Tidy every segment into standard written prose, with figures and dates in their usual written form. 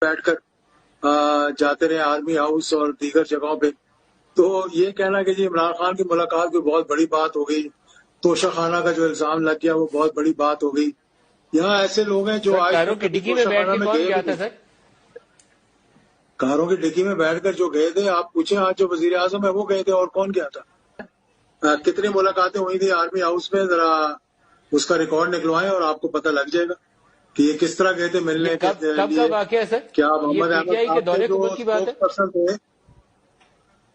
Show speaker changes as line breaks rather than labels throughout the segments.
بیٹھ کر جاتے رہے آرمی ہاؤس اور دیگر جگہوں پہ. تو یہ کہنا کہ جی عمران خان کی ملاقات کوئی بہت بڑی بات ہو گئی، توشہ خانہ کا جو الزام لگ گیا وہ بہت بڑی بات ہو گئی. یہاں ایسے لوگ ہیں جو آج
کاروں کی ڈگی میں بیٹھ کے کون گیا تھا سر؟
کاروں کی ڈگی میں بیٹھ کر جو گئے تھے، آپ پوچھیں آج جو وزیر اعظم ہے وہ گئے تھے، اور کون گیا تھا؟ کتنی ملاقاتیں ہوئی تھی آرمی ہاؤس میں، ذرا اس کا ریکارڈ نکلوائیں اور آپ کو پتہ لگ جائے گا کہ یہ کس طرح گئے تھے ملنے کے
کب
لیے.
کا واقعہ ہے سر؟
کیا محمد
یہ پی ٹی آئی کے
احمد
دورے
صاحب
حکومت کی بات ہے؟
جو پرسن تھے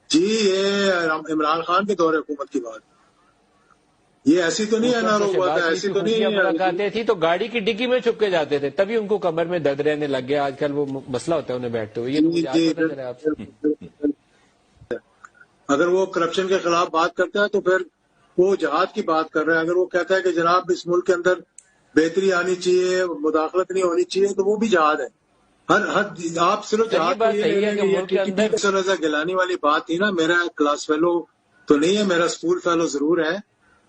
جی، یہ عمران خان کے دور حکومت کی بات. یہ ایسی تو نہیں ہے نا روک بات، ایسی تو نہیں ہے.
ملاقاتیں تھی تو گاڑی کی ڈگی میں چھپ کے جاتے تھے، تبھی ان کو کمر میں درد رہنے لگ گیا. آج کل وہ مسئلہ ہوتا ہے انہیں بیٹھتے ہوئے. یہ تو مجھے آج پتہ چلا آپ سے.
اگر وہ کرپشن کے خلاف بات کرتا ہے تو پھر وہ جہاد کی بات کر رہا ہے. اگر وہ کہتا ہے کہ جناب اس ملک کے اندر بہتری آنی چاہیے، مداخلت نہیں ہونی چاہیے، تو وہ بھی جہاد ہے. ہر آپ صرف
سر، یہ
جہاد
بات
کو یہ
صحیح
لے
ہے
لیں
کہ
کہ یہ
ملک کے اندر
ٹی رضا گیلانی والی بات تھی نا. میرا کلاس فیلو تو نہیں ہے، میرا اسکول فیلو ضرور ہے.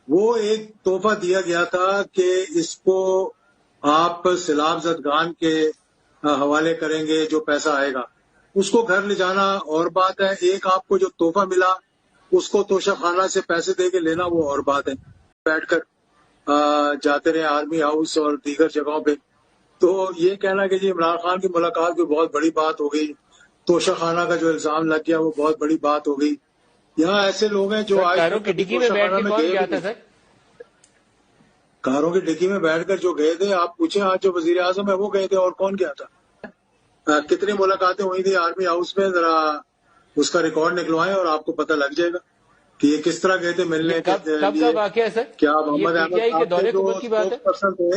وہ ایک تحفہ دیا گیا تھا کہ اس کو آپ سیلاب زدگان کے حوالے کریں گے، جو پیسہ آئے گا اس کو گھر لے جانا اور بات ہے. ایک آپ کو جو تحفہ ملا اس کو توشہ خانہ سے پیسے دے کے لینا وہ اور بات ہے. بیٹھ کر جاتے رہے آرمی ہاؤس اور دیگر جگہوں پہ. تو یہ کہنا کہ جی عمران خان کی ملاقات کوئی بہت بڑی بات ہو گئی، توشہ خانہ کا جو الزام لگ گیا وہ بہت بڑی بات ہو گئی. یہاں ایسے لوگ ہیں جو آج
کاروں کی ڈگی میں بیٹھ کے کون گیا تھا سر؟
کاروں کی ڈگی میں بیٹھ کر جو گئے تھے، آپ پوچھیں آج جو وزیر اعظم ہے وہ گئے تھے، اور کون گیا تھا؟ کتنی ملاقاتیں ہوئی تھی آرمی ہاؤس میں، ذرا اس کا ریکارڈ نکلوائیں اور آپ کو پتہ لگ جائے گا کہ یہ کس طرح گئے تھے ملنے کے
کب کا
لیے.
واقعہ ہے سر؟
کیا
یہ
محمد
پی ٹی
احمد
آئی کے
صاحب
دورے
جو
حکومت کی بات ہے؟
پرسن تھے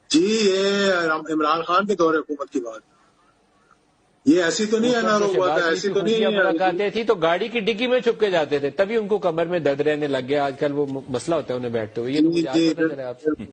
جی، یہ عمران خان کے دور حکومت کی بات. یہ ایسی تو نہیں ہے نا روک بات، ایسی تو نہیں ہے.
ملاقاتیں تھی تو گاڑی کی ڈگی میں چھپ کے جاتے تھے، تبھی ان کو کمر میں درد رہنے لگ گیا. آج کل وہ مسئلہ ہوتا ہے انہیں بیٹھتے ہوئے. یہ تو مجھے آج پتہ چلا آپ سے.